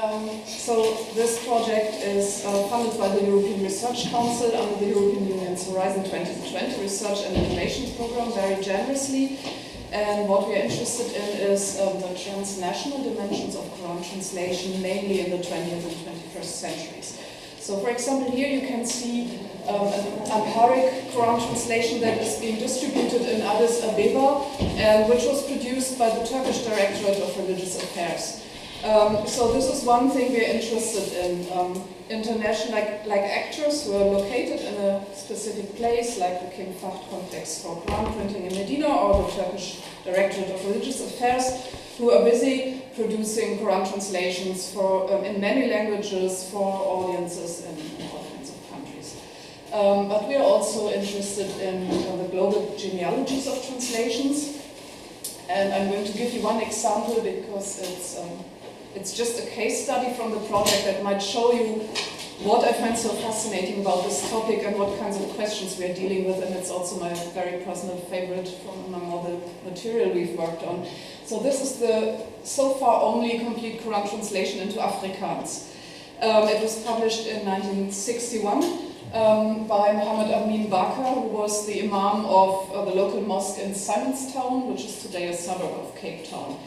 So this project is funded by the European Research Council under the European Union's Horizon 2020 Research and Innovations Program very generously. And what we are interested in is the transnational dimensions of Quran translation, mainly in the 20th and 21st centuries. So for example, here you can see an Amharic Quran translation that is being distributed in Addis Abeba, and which was produced by the Turkish Directorate of Religious Affairs. So this is one thing we're interested in. International, like actors who are located in a specific place, like the King Fahd Complex for Quran printing in Medina, or the Turkish Directorate of Religious Affairs, who are busy producing Quran translations for in many languages for audiences in all kinds of countries. But we are also interested in the global genealogies of translations, and I'm going to give you one example because it's just a case study from the project that might show you what I find so fascinating about this topic and what kinds of questions we are dealing with, and it's also my very personal favorite from among all the material we've worked on. So this is the so far only complete Quran translation into Afrikaans. It was published in 1961 by Muhammad Amin Bakr, who was the imam of the local mosque in Simonstown, which is today a suburb of Cape Town.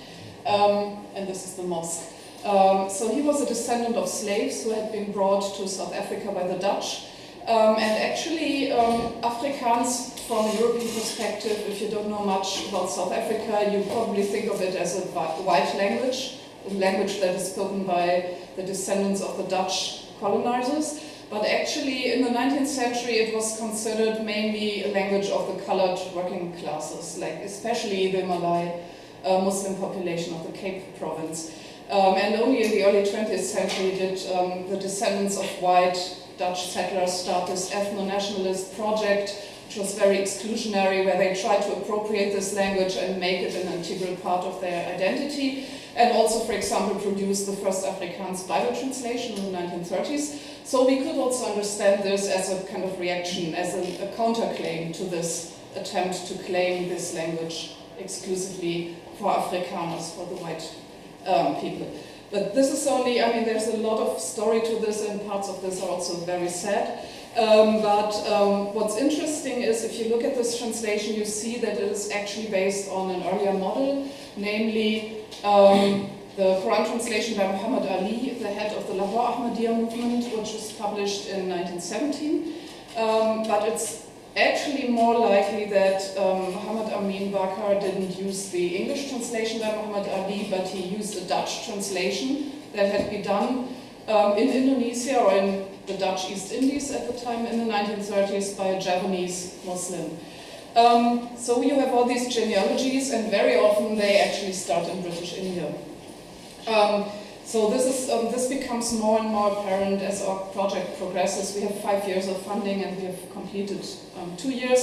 And this is the mosque. So he was a descendant of slaves who had been brought to South Africa by the Dutch. And actually, Afrikaans, from a European perspective, if you don't know much about South Africa, you probably think of it as a white language, a language that is spoken by the descendants of the Dutch colonizers. But actually, in the 19th century, it was considered mainly a language of the colored working classes, like especially the Malay Muslim population of the Cape province. And only in the early 20th century did the descendants of white Dutch settlers start this ethno-nationalist project, which was very exclusionary, where they tried to appropriate this language and make it an integral part of their identity, and also, for example, produce the first Afrikaans Bible translation in the 1930s. So we could also understand this as a kind of reaction, as a counterclaim to this attempt to claim this language exclusively for Afrikaners, for the white people. But this is only, I mean, there's a lot of story to this, and parts of this are also very sad. But what's interesting is, if you look at this translation, you see that it is actually based on an earlier model, namely the Quran translation by Muhammad Ali, the head of the Lahore Ahmadiyya movement, which was published in 1917. But it's actually more likely that Muhammad Amin Bakr didn't use the English translation by Muhammad Ali, but he used a Dutch translation that had been done in Indonesia, or in the Dutch East Indies at the time in the 1930s, by a Javanese Muslim. So you have all these genealogies, and very often they actually start in British India. So this becomes more and more apparent as our project progresses. We have 5 years of funding, and we have completed 2 years.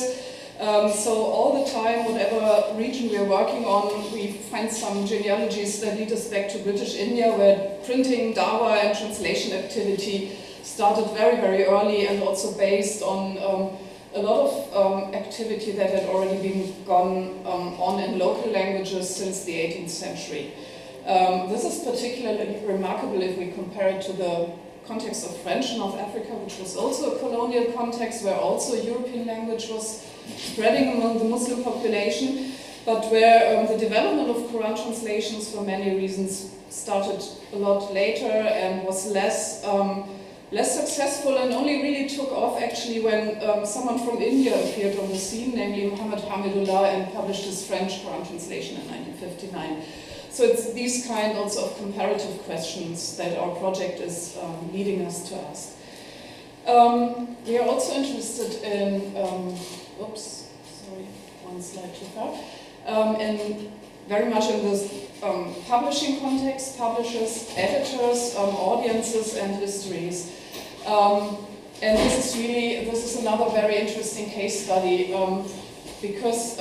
So all the time, whatever region we are working on, we find some genealogies that lead us back to British India, where printing, dawah, and translation activity started very, very early, and also based on a lot of activity that had already been gone on in local languages since the 18th century. This is particularly remarkable if we compare it to the context of French in North Africa, which was also a colonial context, where also European language was spreading among the Muslim population, but where the development of Quran translations, for many reasons, started a lot later and was less successful, and only really took off actually when someone from India appeared on the scene, namely Muhammad Hamidullah, and published his French Quran translation in 1959. So it's these kind also of comparative questions that our project is leading us to ask. We are also interested in, one slide too far, in very much in this publishing context, publishers, editors, audiences, and histories. And this is another very interesting case study, because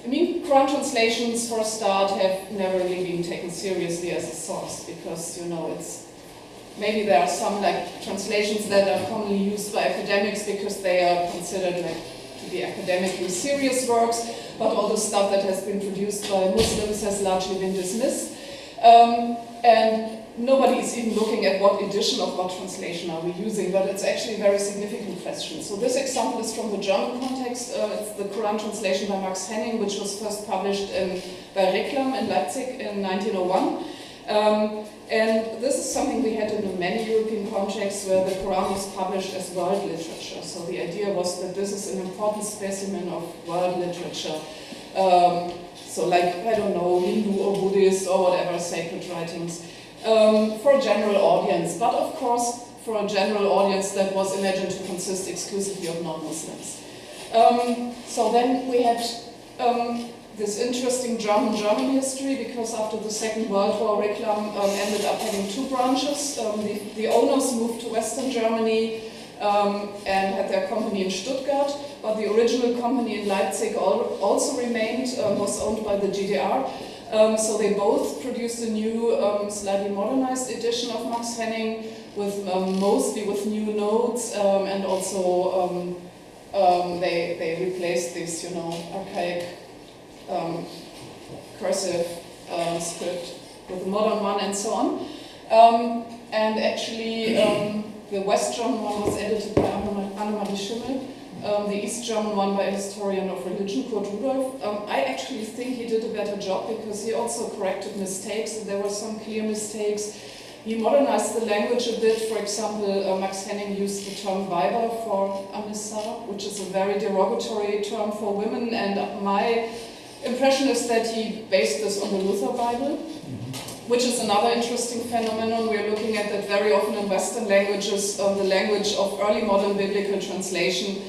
I mean, Quran translations, for a start, have never really been taken seriously as a source, because, you know, maybe there are some like translations that are commonly used by academics because they are considered like to be academically serious works, but all the stuff that has been produced by Muslims has largely been dismissed. And nobody is even looking at what edition of what translation are we using, but it's actually a very significant question. So this example is from the German context. It's the Qur'an translation by Max Henning, which was first published by Reclam in Leipzig in 1901. And this is something we had in many European contexts where the Qur'an was published as world literature. So the idea was that this is an important specimen of world literature. So like, I don't know, Hindu or Buddhist or whatever sacred writings. For a general audience, but of course for a general audience that was imagined to consist exclusively of non-Muslims. So then we had this interesting German history, because after the Second World War, Reclam ended up having two branches. The owners moved to Western Germany and had their company in Stuttgart, but the original company in Leipzig also remained, was owned by the GDR. So they both produced a new, slightly modernized edition of Max Henning, with mostly with new notes, and also they replaced this, archaic cursive script with a modern one, and so on. And actually, the West German one was edited by Annemarie Schimmel. The East German one by a historian of religion, Kurt Rudolph. I actually think he did a better job, because he also corrected mistakes, and there were some clear mistakes. He modernized the language a bit. For example, Max Henning used the term Weiber for Anissa, which is a very derogatory term for women, and my impression is that he based this on the Luther Bible, which is another interesting phenomenon. We're looking at that very often in Western languages. The language of early modern biblical translation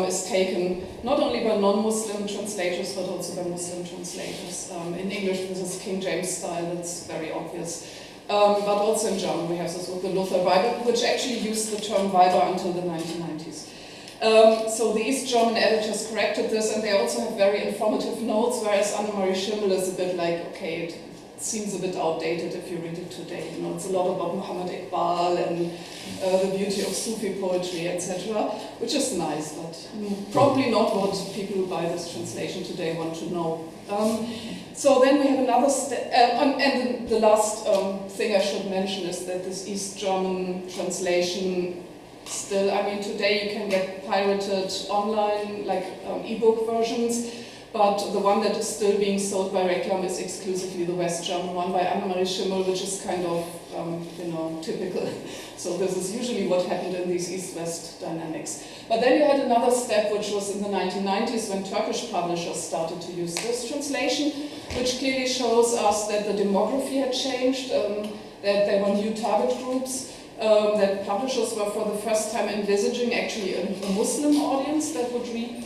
is taken not only by non-Muslim translators, but also by Muslim translators. In English, this is King James style, that's very obvious. But also in German, we have this with the Luther Bible, which actually used the term Weiber until the 1990s. So the East German editors corrected this, and they also have very informative notes, whereas Annemarie Schimmel is a bit like, okay, it seems a bit outdated if you read it today. It's a lot about Muhammad Iqbal and the beauty of Sufi poetry, etc., which is nice, but probably not what people who buy this translation today want to know. So then we have another step, and the last thing I should mention is that this East German translation still, today you can get pirated online, like ebook versions, but the one that is still being sold by Reclam is exclusively the West German one by Annemarie Schimmel, which is kind of, typical. So this is usually what happened in these East-West dynamics. But then you had another step, which was in the 1990s, when Turkish publishers started to use this translation, which clearly shows us that the demography had changed, that there were new target groups, that publishers were for the first time envisaging actually a Muslim audience that would read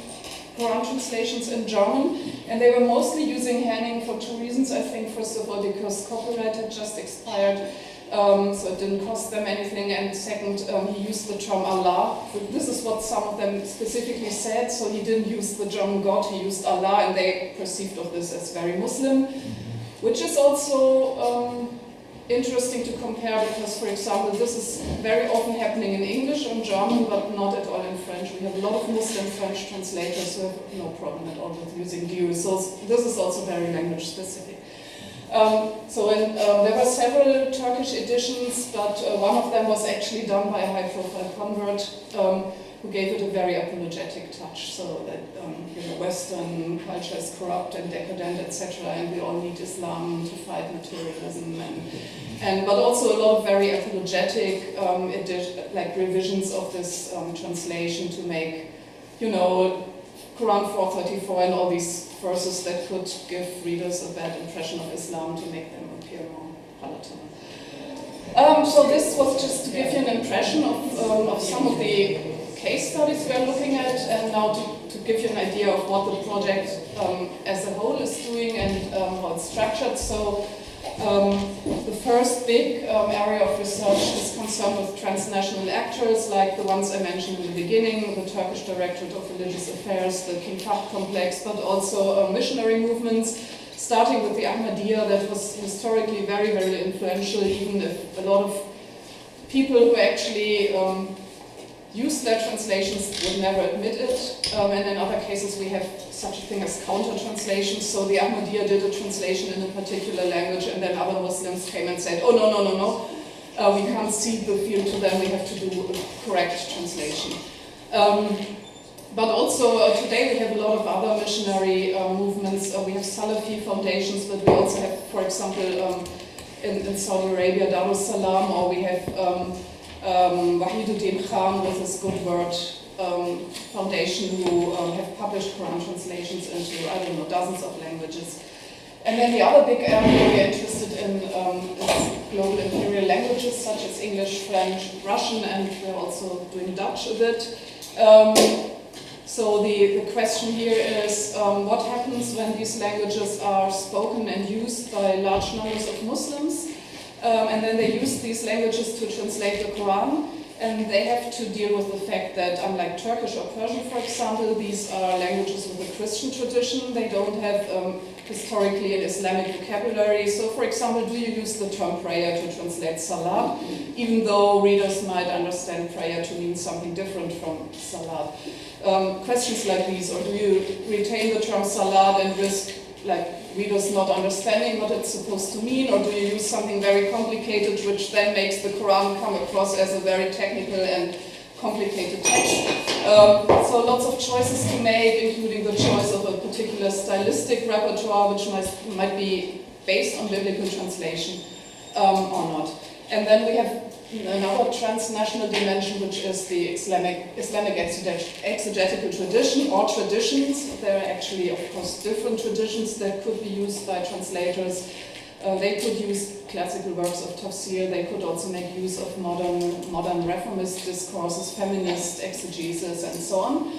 Quran translations in German, and they were mostly using Henning for two reasons. I think, first of all, because copyright had just expired, so it didn't cost them anything, and second, he used the term Allah. This is what some of them specifically said, so he didn't use the German God, he used Allah, and they perceived of this as very Muslim, which is also interesting to compare, because, for example, this is very often happening in English and German, but not at all in French. We have a lot of Muslim French translators who have no problem at all with using DU, so this is also very language specific. There were several Turkish editions, but one of them was actually done by a high-profile convert who gave it a very apologetic touch, so that Western culture is corrupt and decadent, etc., and we all need Islam to fight materialism, but also a lot of very apologetic revisions of this translation to make, Quran 434 and all these verses that could give readers a bad impression of Islam to make them appear more palatable. So this was just to give you an impression of some of the case studies we're looking at, and now to give you an idea of what the project as a whole is doing and how it's structured. So the first big area of research is concerned with transnational actors, like the ones I mentioned in the beginning, the Turkish Directorate of Religious Affairs, the King Fahd complex, but also missionary movements, starting with the Ahmadiyya, that was historically very, very influential, even if a lot of people who actually used their translations would never admit it, and in other cases we have such a thing as counter-translations. So the Ahmadiyya did a translation in a particular language, and then other Muslims came and said, oh no, we can't cede the field to them, we have to do a correct translation. But also today we have a lot of other missionary movements. We have Salafi foundations, but we also have, for example, in Saudi Arabia, Darus Salam, or we have Wahiduddin Khan with his Good Word Foundation, who have published Quran translations into, I don't know, dozens of languages. And then the other big area we're interested in is global imperial languages, such as English, French, Russian, and we're also doing Dutch a bit. So the question here is what happens when these languages are spoken and used by large numbers of Muslims, and then they use these languages to translate the Quran, and they have to deal with the fact that, unlike Turkish or Persian, for example, these are languages with a Christian tradition. They don't have historically an Islamic vocabulary. So, for example, do you use the term prayer to translate salat, even though readers might understand prayer to mean something different from salat? Questions like these, or do you retain the term salat and risk readers not understanding what it's supposed to mean, or do you use something very complicated which then makes the Quran come across as a very technical and complicated text? So lots of choices to make, including the choice of a particular stylistic repertoire which might be based on biblical translation or not. And then we have another transnational dimension, which is the Islamic exegetical tradition, or traditions. There are actually, of course, different traditions that could be used by translators. They could use classical works of tafsir. They could also make use of modern reformist discourses, feminist exegesis, and so on.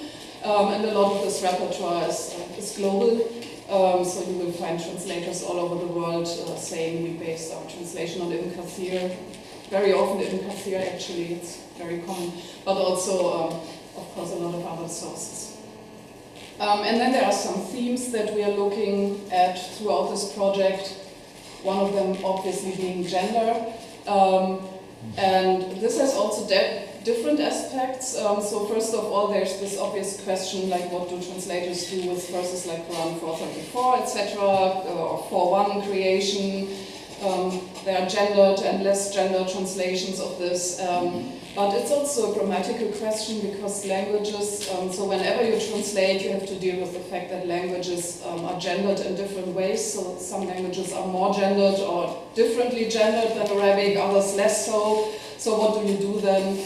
And a lot of this repertoire is global. So you will find translators all over the world saying we based our translation on Ibn Kathir. Very often Ibn Kathir, actually, it's very common, but also, of course, a lot of other sources. And then there are some themes that we are looking at throughout this project, one of them obviously being gender. And this has also different aspects. So first of all, there's this obvious question, like what do translators do with verses like Quran 434, etc., or 4.1 creation. There are gendered and less gendered translations of this, but it's also a grammatical question because languages, so whenever you translate, you have to deal with the fact that languages are gendered in different ways. So some languages are more gendered or differently gendered than Arabic, others less so. So what do you do then?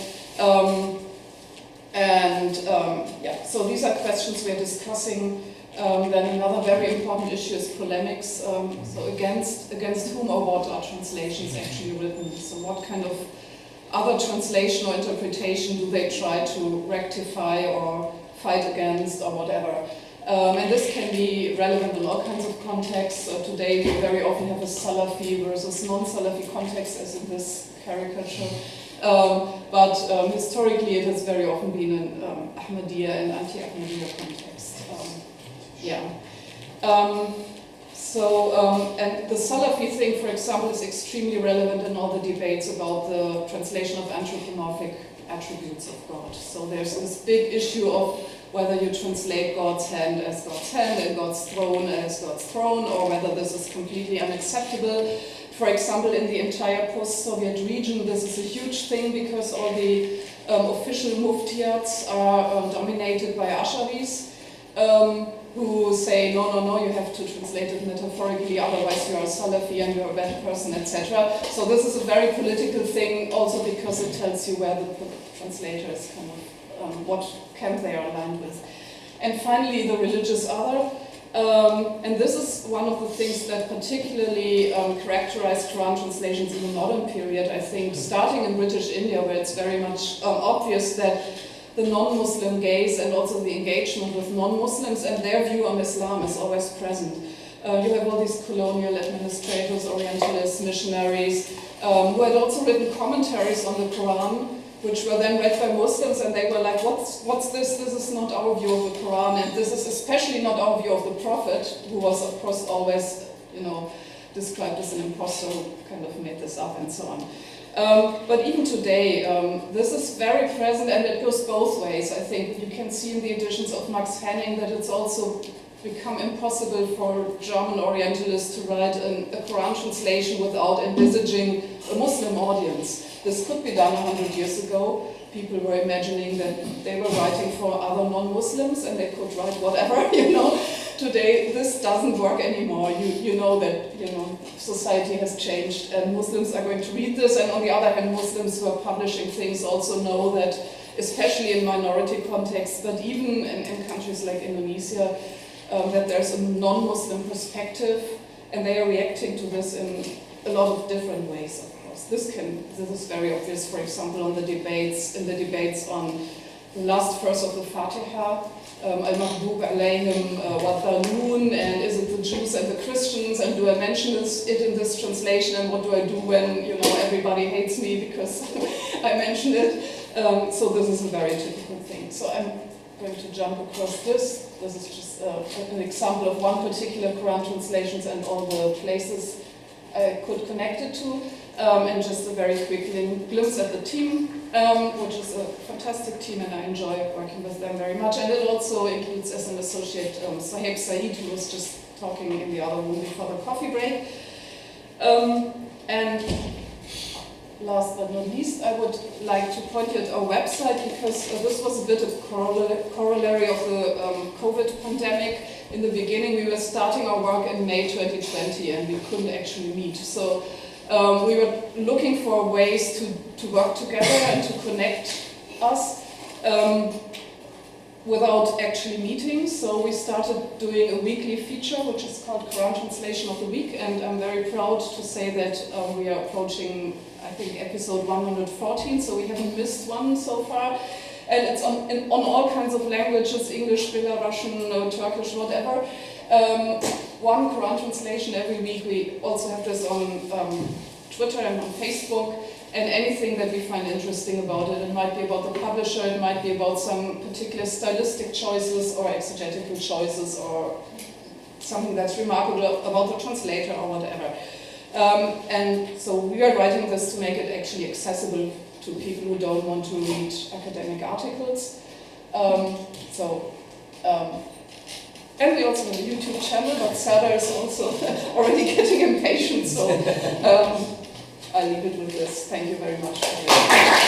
So these are questions we're discussing. Then another very important issue is polemics. So against whom or what are translations actually written? So what kind of other translation or interpretation do they try to rectify or fight against or whatever? And this can be relevant in all kinds of contexts. Today we very often have a Salafi versus non-Salafi context, as in this caricature. But historically it has very often been an Ahmadiyya and anti-Ahmadiyya context. And the Salafi thing, for example, is extremely relevant in all the debates about the translation of anthropomorphic attributes of God. So there's this big issue of whether you translate God's hand as God's hand and God's throne as God's throne, or whether this is completely unacceptable. For example, in the entire post-Soviet region, this is a huge thing because all the official muftiyats are dominated by Ash'aris. Who say, no, you have to translate it metaphorically, otherwise you are a Salafi and you're a bad person, etc. So this is a very political thing, also because it tells you where the translator is kind of, what camp they are aligned with. And finally, the religious other. And this is one of the things that particularly characterize Quran translations in the modern period, I think, starting in British India, where it's very much obvious that the non-Muslim gaze and also the engagement with non-Muslims and their view on Islam is always present. You have all these colonial administrators, Orientalists, missionaries, who had also written commentaries on the Quran, which were then read by Muslims, and they were like, what's this? This is not our view of the Quran, and this is especially not our view of the Prophet, who was, of course, always, described as an impostor who kind of made this up and so on. But even today, this is very present, and it goes both ways. I think you can see in the editions of Max Henning that it's also become impossible for German Orientalists to write a Quran translation without envisaging a Muslim audience. This could be done 100 years ago. People were imagining that they were writing for other non-Muslims and they could write whatever, you know. Today, this doesn't work anymore. You know that, you know, society has changed and Muslims are going to read this, and on the other hand, Muslims who are publishing things also know that, especially in minority contexts, but even in countries like Indonesia, that there's a non-Muslim perspective, and they are reacting to this in a lot of different ways, of course. This is very obvious, for example, in the debates on the last verse of the Fatiha, Al-Maghdub alayhim wa-dhalun, and is it the Jews and the Christians, and do I mention it in this translation, and what do I do when, you know, everybody hates me because I mentioned it? So this is a very typical thing. So I'm going to jump across this. This is just an example of one particular Quran translations and all the places I could connect it to, and just a very quick glimpse at the team, which is a fantastic team, and I enjoy working with them very much. And it also includes, as an associate, Sahib Saeed, who was just talking in the other room before the coffee break. And last but not least, I would like to point you at our website, because this was a bit of corollary of the COVID pandemic. In the beginning, we were starting our work in May 2020, and we couldn't actually meet. So we were looking for ways to work together and to connect us without actually meeting. So we started doing a weekly feature, which is called Quran Translation of the Week, and I'm very proud to say that we are approaching, I think, episode 114, so we haven't missed one so far. And it's on all kinds of languages, English, Belarusian, Turkish, whatever. One Quran translation every week. We also have this on Twitter and on Facebook, and anything that we find interesting about it. It might be about the publisher, it might be about some particular stylistic choices or exegetical choices, or something that's remarkable about the translator or whatever. And so we are writing this to make it actually accessible to people who don't want to read academic articles. And we also have a YouTube channel, but Sarah is also already getting impatient, so I'll leave it with this. Thank you very much for